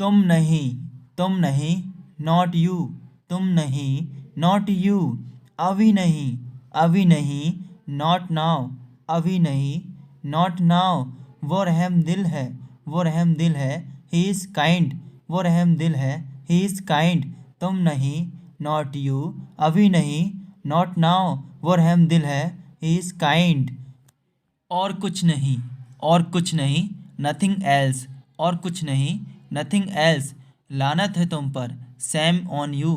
तुम नहीं, तुम नहीं, नॉट यू, तुम नहीं, नॉट यू। अभी नहीं, अभी नहीं, नॉट नाउ, अभी नहीं, नॉट नाउ। वो रहम दिल है, वो रहम दिल है, ही इज़ काइंड, वो रहम दिल है, ही इज़ काइंड। तुम नहीं, नॉट यू, अभी नहीं, नॉट नाउ। वो रहम दिल है, ही इज़ काइंड। और कुछ नहीं, और कुछ नहीं, नथिंग एल्स, और कुछ नहीं, नथिंग एल्स। लानत है तुम पर, सैम ऑन यू,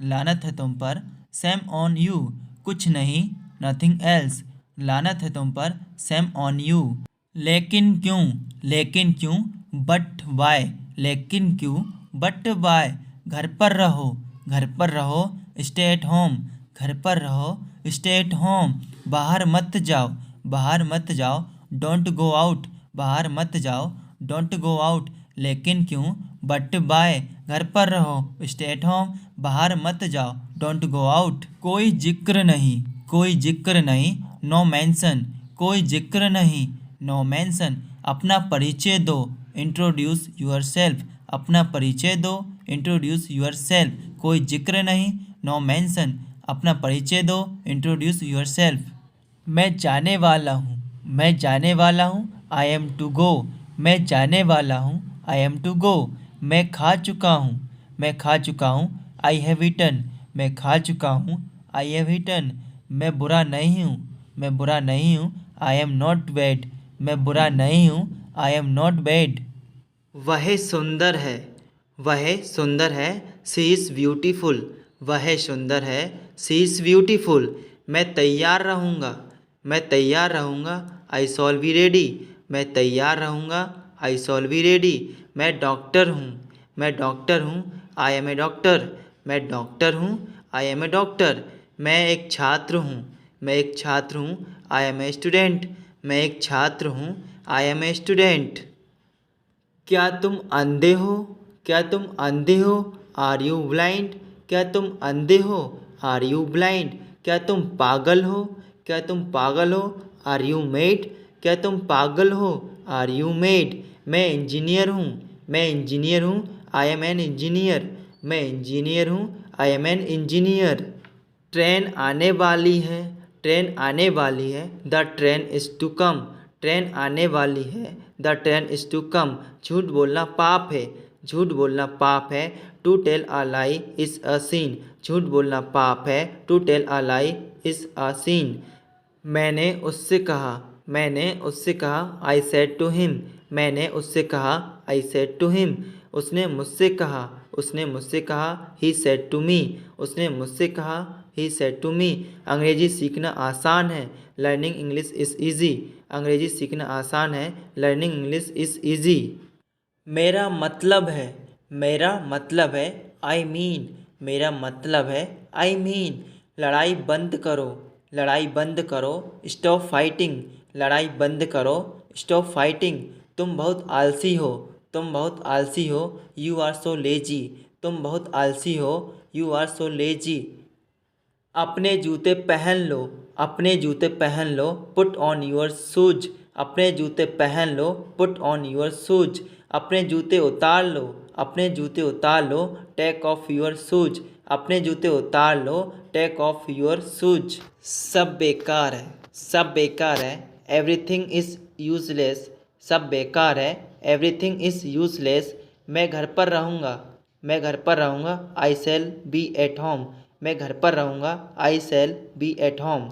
लानत है तुम पर, सैम ऑन यू। कुछ नहीं, नथिंग एल्स, लानत है तुम पर, सैम ऑन यू। लेकिन क्यों, लेकिन क्यों, बट वाई, लेकिन क्यों, बट वाई। घर पर रहो, घर पर रहो, स्टे एट होम, घर पर रहो, स्टे एट होम। बाहर मत जाओ, बाहर मत जाओ, डोंट गो आउट, बाहर मत जाओ, डोंट गो आउट। लेकिन क्यों, बट बाय, घर पर रहो, स्टे एट होम, बाहर मत जाओ, डोंट गो आउट। कोई जिक्र नहीं, कोई जिक्र नहीं, नो मेंशन, कोई जिक्र नहीं, नो मेंशन। अपना परिचय दो, इंट्रोड्यूस यूर सेल्फ, अपना परिचय दो, इंट्रोड्यूस यूर सेल्फ। कोई जिक्र नहीं, नो मेंशन, अपना परिचय दो, इंट्रोड्यूस यूर सेल्फ। मैं जाने वाला हूँ, मैं जाने वाला हूँ, आई एम टू गो, मैं जाने वाला हूँ, आई एम टू गो। मैं खा चुका हूँ, मैं खा चुका हूँ, आई हैव ईटन, मैं खा चुका हूँ, आई हैव ईटन। मैं बुरा नहीं हूँ, मैं बुरा नहीं हूँ, आई एम नॉट बैड, मैं बुरा नहीं हूँ, आई एम नॉट बैड। वह सुंदर है, वह सुंदर है, सी इज़ ब्यूटीफुल, वह सुंदर है, सी इज़ ब्यूटीफुल। मैं तैयार रहूँगा, मैं तैयार रहूँगा, आई शॉल बी रेडी, मैं तैयार रहूँगा, आई शॉल बी रेडी। मैं डॉक्टर हूँ, मैं डॉक्टर हूँ, आई एम ए डॉक्टर, मैं डॉक्टर हूँ, आई एम ए डॉक्टर। मैं एक छात्र हूँ, मैं एक छात्र हूँ, आई एम ए स्टूडेंट, मैं एक छात्र हूँ, आई एम ए स्टूडेंट। क्या तुम अंधे हो, क्या तुम अंधे हो, आर यू ब्लाइंड, क्या तुम अंधे हो, आर यू ब्लाइंड। क्या तुम पागल हो, क्या तुम पागल हो, आर यू मेड, क्या तुम पागल हो, आर यू मेड। मैं इंजीनियर हूँ, मैं इंजीनियर हूँ, आई एम एन इंजीनियर, मैं इंजीनियर हूँ, I am an engineer. Train आने वाली है, ट्रेन आने वाली है, the train is to come, train आने वाली है, the train is to come. झूठ बोलना पाप है, झूठ बोलना पाप है, to tell a lie is a sin, झूठ बोलना पाप है, to tell a lie is a sin. मैंने उससे कहा, मैंने उससे कहा, आई सेड टू हिम, मैंने उससे कहा, आई सेड टू हिम। उसने मुझसे कहा, उसने मुझसे कहा, ही सेड टू मी, उसने मुझसे कहा, ही सेड टू मी। अंग्रेजी सीखना आसान है, लर्निंग इंग्लिश इज़ ईजी, अंग्रेजी सीखना आसान है, लर्निंग इंग्लिश इज़ ईजी। मेरा मतलब है, मेरा मतलब है, आई मीन, मेरा मतलब है, आई मीन। लड़ाई बंद करो, लड़ाई बंद करो, स्टॉप फाइटिंग, लड़ाई बंद करो, स्टॉप फाइटिंग। तुम बहुत आलसी हो, तुम बहुत आलसी हो, यू आर सो लेजी, तुम बहुत आलसी हो, यू आर सो लेजी। अपने जूते पहन लो, अपने जूते पहन लो, पुट ऑन योर शूज, अपने जूते पहन लो, पुट ऑन योर शूज। अपने जूते उतार लो, अपने जूते उतार लो, टेक ऑफ योर शूज, अपने जूते उतार लो, टेक ऑफ योर शूज। सब बेकार है, सब बेकार है, एवरीथिंग इज़ यूजलेस, सब बेकार है, एवरीथिंग इज़ यूजलेस। मैं घर पर रहूँगा, मैं घर पर रहूँगा, आई शैल बी एट होम, मैं घर पर रहूँगा, आई शैल बी एट होम।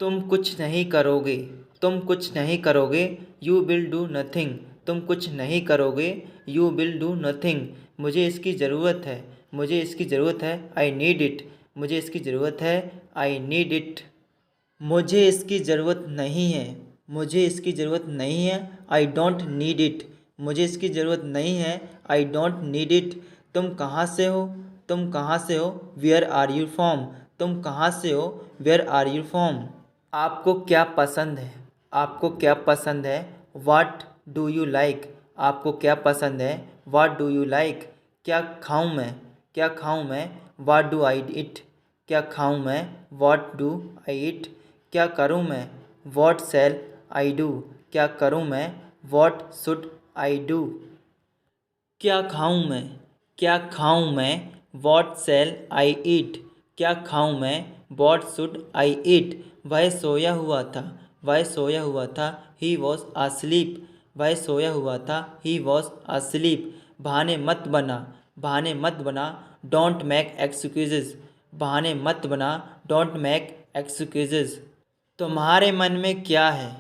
तुम कुछ नहीं करोगे, तुम कुछ नहीं करोगे, यू विल डू नथिंग, तुम कुछ नहीं करोगे, यू विल डू नथिंग। मुझे इसकी ज़रूरत है, मुझे इसकी ज़रूरत है, आई नीड इट, मुझे इसकी ज़रूरत है, आई नीड इट। मुझे इसकी ज़रूरत नहीं है, मुझे इसकी ज़रूरत नहीं है, आई डोंट नीड इट, मुझे इसकी ज़रूरत नहीं है, आई डोंट नीड इट। तुम कहाँ से हो, तुम कहाँ से हो, वेयर आर यू फ्रॉम, तुम कहाँ से हो, वेयर आर यू फ्रॉम। आपको क्या पसंद है, आपको क्या पसंद है, वाट डू यू लाइक, आपको क्या पसंद है, वाट डू यू लाइक। क्या खाऊं मैं, क्या खाऊं मैं, वाट डू आई इट, क्या खाऊं मैं, वाट डू आई इट। क्या करूं मैं, वॉट शैल आई डू, क्या करूं मैं, वॉट शुड आई डू। क्या खाऊं मैं, क्या खाऊं मैं, वॉट सेल आई ईट, क्या खाऊं मैं, वॉट शुड आई ईट। वह सोया हुआ था, वह सोया हुआ था, ही वॉज asleep, वह सोया हुआ था, ही वॉज asleep। बहाने मत बना, बहाने मत बना, डोंट मेक एक्सक्यूजेज, बहाने मत बना, डोंट मेक एक्सक्यूजेज। तुम्हारे मन में क्या है,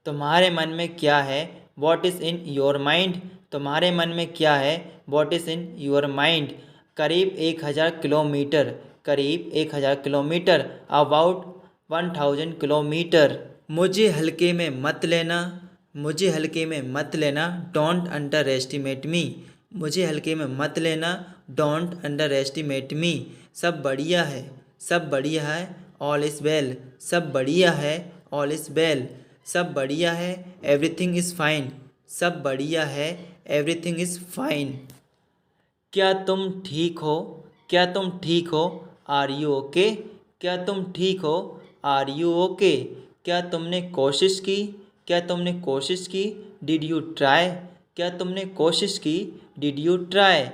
तुम्हारे मन में क्या है, what is in your mind, तुम्हारे मन में क्या है, what is in your mind. करीब 1000 किलोमीटर, करीब 1000 किलोमीटर, अबाउट 1000 किलोमीटर। मुझे हल्के में मत लेना, मुझे हल्के में मत लेना, डोंट अंडर एस्टिमेट मी, मुझे हल्के में मत लेना, डोंट अंडर एस्टिमेट मी। सब बढ़िया है, सब बढ़िया है, ऑल इज़ वेल, सब बढ़िया है, ऑल इज़ वेल, सब बढ़िया है, एवरीथिंग इज़ फाइन, सब बढ़िया है, एवरीथिंग इज़ फाइन। क्या तुम ठीक हो, क्या तुम ठीक हो, आर यू ओके, क्या तुम ठीक हो, आर यू ओके। क्या तुमने कोशिश की, क्या तुमने कोशिश की, डिड यू ट्राई, क्या तुमने कोशिश की, डिड यू ट्राई।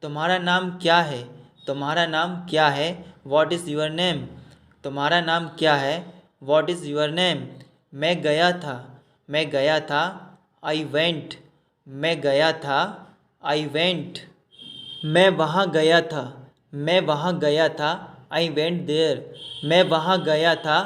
तुम्हारा नाम क्या है, तुम्हारा नाम क्या है, व्हाट इज़ योर नेम, तुम्हारा नाम क्या है, व्हाट इज़ योर नेम। मैं गया था, मैं गया था, आई वेंट, मैं गया था, आई वेंट। मैं वहाँ गया था, मैं वहाँ गया था, आई वेंट देयर, मैं वहाँ गया था,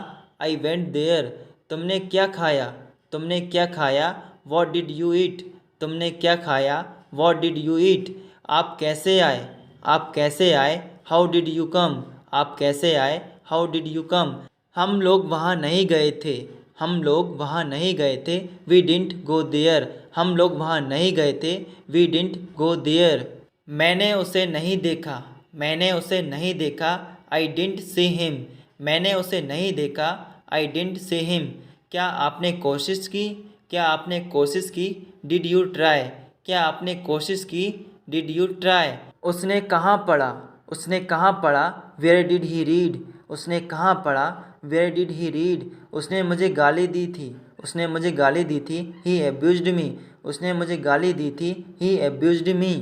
आई वेंट देयर। तुमने क्या खाया, तुमने क्या खाया, वॉट डिड यू ईट, तुमने क्या खाया, वॉट डिड यू ईट। आप कैसे आए, आप कैसे आए, हाउ डिड यू कम, आप कैसे आए, हाउ डिड यू कम। हम लोग वहाँ नहीं गए थे, हम लोग वहाँ नहीं गए थे, वी डिडंट गो देयर, हम लोग वहाँ नहीं गए थे, वी डिडंट गो देयर। मैंने उसे नहीं देखा, मैंने उसे नहीं देखा, आई डिडंट सी हिम, मैंने उसे नहीं देखा, आई डिडंट सी हिम। क्या आपने कोशिश की, क्या आपने कोशिश की, डिड यू ट्राई, क्या आपने कोशिश की, डिड यू ट्राई। उसने कहाँ पढ़ा, उसने कहाँ पढ़ा, वेयर डिड ही रीड, उसने कहाँ पढ़ा, वेयर डिड ही रीड। उसने मुझे गाली दी थी, उसने मुझे गाली दी थी, ही एब्यूज्ड मी, उसने मुझे गाली दी थी, ही एब्यूज्ड मी।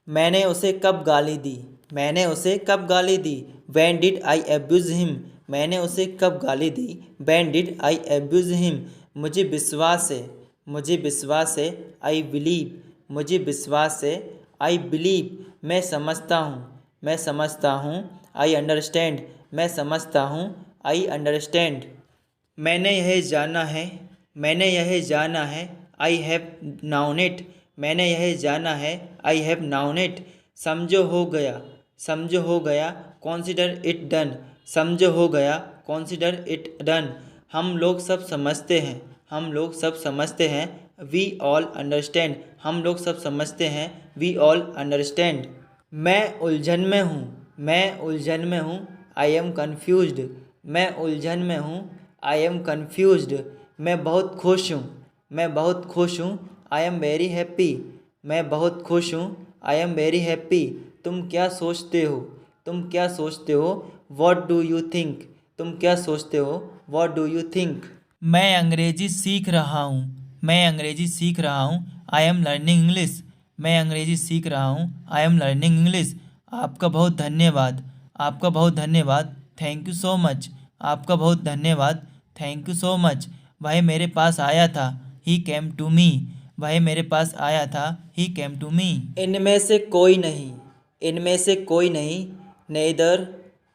मैंने उसे कब गाली दी, मैंने उसे कब गाली दी, when did I abuse him, मैंने उसे कब गाली दी, when did I abuse him. मुझे विश्वास है, मुझे विश्वास है, आई बिलीव, मुझे विश्वास है, आई बिलीव। मैं समझता हूँ, मैं समझता हूँ, आई अंडरस्टैंड, मैं समझता हूँ, आई अंडरस्टैंड। मैंने यह जाना है, मैंने यह जाना है, आई हैव नाउन इट, मैंने यह जाना है, आई हैव नाउन इट। समझो हो गया, समझो हो गया, कॉन्सिडर इट डन, समझो हो गया, कॉन्सिडर इट डन। हम लोग सब समझते हैं, हम लोग सब समझते हैं, वी ऑल अंडरस्टैंड, हम लोग सब समझते हैं, वी ऑल अंडरस्टैंड। मैं उलझन में हूँ, मैं उलझन में हूँ, आई एम कन्फ्यूज्ड, मैं उलझन में हूँ, आई एम कन्फ्यूज्ड। मैं बहुत खुश हूँ, मैं बहुत खुश हूँ, आई एम वेरी हैप्पी, मैं बहुत खुश हूँ, आई एम वेरी हैप्पी। तुम क्या सोचते हो, तुम क्या सोचते हो, वॉट डू यू थिंक, तुम क्या सोचते हो, वॉट डू यू थिंक। मैं अंग्रेजी सीख रहा हूँ, मैं अंग्रेजी सीख रहा हूँ, आई एम लर्निंग इंग्लिश, मैं अंग्रेजी सीख रहा हूँ, आई एम लर्निंग इंग्लिश। आपका बहुत धन्यवाद, आपका बहुत धन्यवाद, थैंक यू सो मच, आपका बहुत धन्यवाद, थैंक यू सो मच। वह मेरे पास आया था, ही केम टू मी, वह मेरे पास आया था, ही केम टू मी। इनमें से कोई नहीं, इनमें से कोई नहीं, नेदर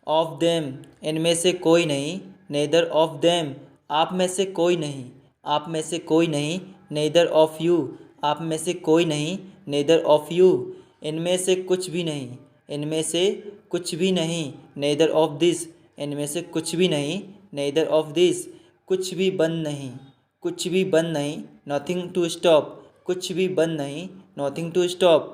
ऑफ देम, इनमें से कोई नहीं, नेदर ऑफ देम। आप में से कोई नहीं, आप में से कोई नहीं, नेदर ऑफ यू, आप में से कोई नहीं, नेदर ऑफ यू। इनमें से कुछ भी नहीं, इनमें से कुछ भी नहीं, नेदर ऑफ दिस, इनमें से कुछ भी नहीं, नेदर ऑफ दिस। कुछ भी बंद नहीं, कुछ भी बंद नहीं, नथिंग टू स्टॉप, कुछ भी बंद नहीं, नथिंग टू स्टॉप।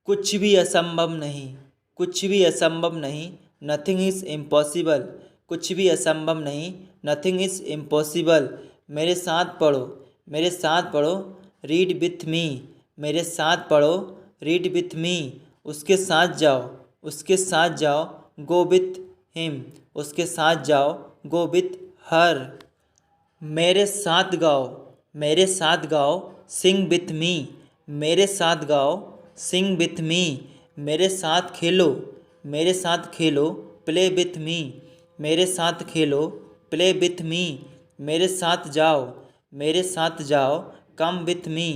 कुछ भी असंभव नहीं, कुछ भी असंभव नहीं, नथिंग इज़ इम्पॉसिबल, कुछ भी असंभव नहीं, नथिंग इज़ इम्पॉसिबल। मेरे साथ पढ़ो, मेरे साथ पढ़ो, रीड विथ मी, मेरे साथ पढ़ो, रीड विथ मी। उसके साथ जाओ, उसके साथ जाओ, गो विथ हिम, उसके साथ जाओ, गो विथ हर। मेरे साथ गाओ, मेरे साथ गाओ, सिंग विथ मी, मेरे साथ गाओ, सिंग विथ मी, मेरे साथ खेलो, मेरे साथ खेलो, प्ले विथ मी, मेरे साथ खेलो, प्ले विथ मी, मेरे साथ जाओ, मेरे साथ जाओ, कम विथ मी,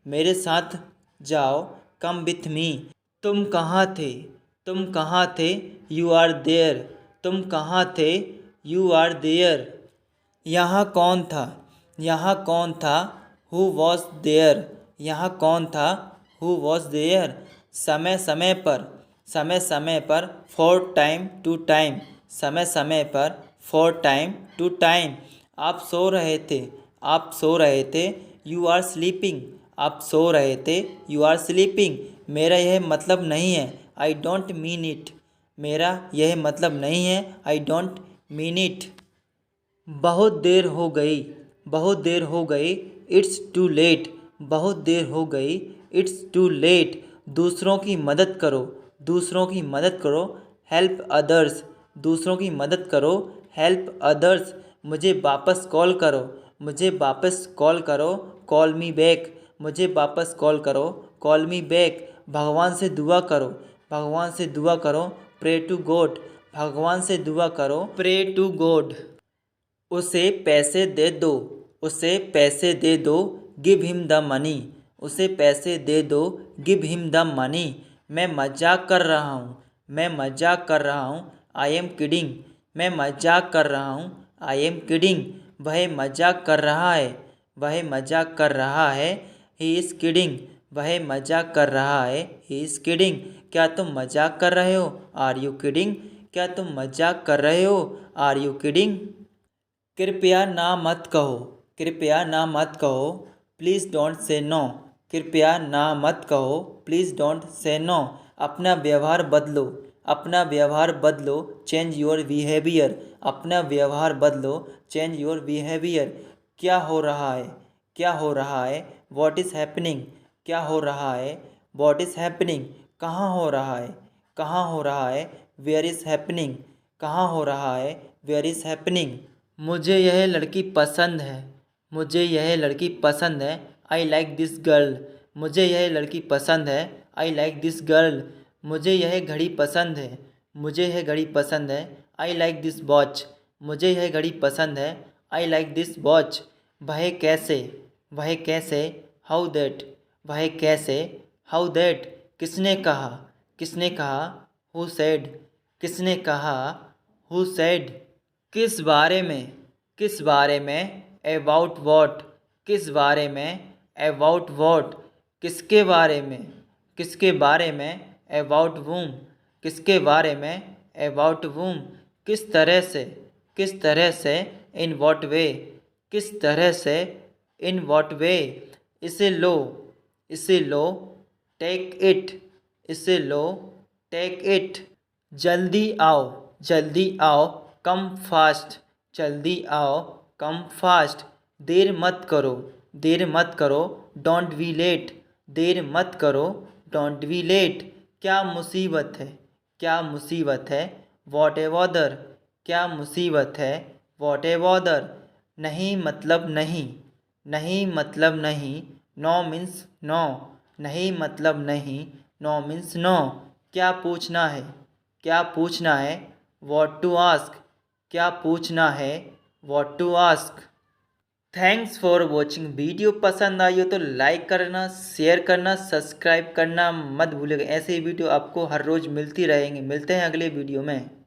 मेरे साथ जाओ, कम विथ मी। तुम कहाँ थे, तुम कहाँ थे, यू आर देयर, तुम कहाँ थे, यू आर देयर। यहाँ कौन था, यहाँ कौन था, हु वॉज देयर, यहाँ कौन था, हु वॉज देयर। समय समय पर, समय समय पर, फॉर टाइम टू टाइम, समय समय पर, फॉर टाइम टू टाइम। आप सो रहे थे, आप सो रहे थे, यू आर स्लीपिंग, आप सो रहे थे, यू आर स्लीपिंग। मेरा यह मतलब नहीं है, आई डोंट मीन इट, मेरा यह मतलब नहीं है, आई डोंट मीन इट। बहुत देर हो गई, बहुत देर हो गई, इट्स टू लेट, बहुत देर हो गई, इट्स टू लेट। दूसरों की मदद करो, दूसरों की मदद करो, हेल्प अदर्स, दूसरों की मदद करो, हेल्प अदर्स। मुझे वापस कॉल करो, मुझे वापस कॉल करो, कॉल मी बैक, मुझे वापस कॉल करो, कॉल मी बैक। भगवान से दुआ करो, भगवान से दुआ करो, प्रे टू गॉड, भगवान से दुआ करो, प्रे टू गॉड। उसे पैसे दे दो, उसे पैसे दे दो, गिव हिम द मनी, उसे पैसे दे दो, गिव हिम द मनी। मैं मजाक कर रहा हूँ, मैं मजाक कर रहा हूँ, आई एम किडिंग, मैं मजाक कर रहा हूँ, आई एम किडिंग। वह मजाक कर रहा है, वह मजाक कर रहा है, ही इज़ किडिंग, वह मजाक कर रहा है, ही इज़ किडिंग। क्या तुम मजाक कर रहे हो, आर यू किडिंग, क्या तुम मजाक कर रहे हो, आर यू किडिंग। कृपया ना मत कहो, कृपया ना मत कहो, प्लीज़ डोंट से नो, कृपया ना मत कहो, प्लीज़ डोंट से नो। अपना व्यवहार बदलो, अपना व्यवहार बदलो, चेंज योर बिहेवियर, अपना व्यवहार बदलो, चेंज योर बिहेवियर। क्या हो रहा है, क्या हो रहा है, वॉट इज़ हैपनिंग, क्या हो रहा है, वॉट इज़ हैपनिंग। कहाँ हो रहा है, कहाँ हो रहा है, वेयर इज़ हैपनिंग, कहाँ हो रहा है, वेयर इज़ हैपनिंग। मुझे यह लड़की पसंद है, मुझे यह लड़की पसंद है, आई लाइक दिस गर्ल, मुझे यह लड़की पसंद है, आई लाइक दिस गर्ल। मुझे यह घड़ी पसंद है, मुझे यह घड़ी पसंद है, आई लाइक दिस वॉच, मुझे यह घड़ी पसंद है, आई लाइक दिस वॉच। वह कैसे, वह कैसे, हाउ दैट, वह कैसे, हाउ दैट। किसने कहा, किसने कहा, हु सेड, किसने कहा, हु सेड। किस बारे में, किस बारे में, अबाउट वॉट, किस बारे में, अबाउट वॉट। किसके बारे में, किसके बारे में, अबाउट वूम, किसके बारे में, अबाउट वूम। किस तरह से, किस तरह से, इन वॉट वे, किस तरह से, इन वॉट वे। इसे लो, इसे लो, टेक इट, इसे लो, टेक इट। जल्दी आओ, जल्दी आओ, कम फास्ट, जल्दी आओ, कम फास्ट। देर मत करो, देर मत करो, डोंट बी लेट, देर मत करो, डोंट बी लेट। क्या मुसीबत है, क्या मुसीबत है, वॉट ए बॉदर, क्या मुसीबत है, वॉट ए बॉदर। नहीं मतलब नहीं, नहीं मतलब नहीं, नो मीन्स नो, नहीं मतलब नहीं, नो मीन्स नो। क्या पूछना है, क्या पूछना है, वॉट टू आस्क, क्या पूछना है, what to ask. Thanks for watching. Video पसंद आई हो तो लाइक करना, शेयर करना, सब्सक्राइब करना मत भूलिएगा। ऐसे ही वीडियो आपको हर रोज़ मिलती रहेंगी। मिलते हैं अगले वीडियो में।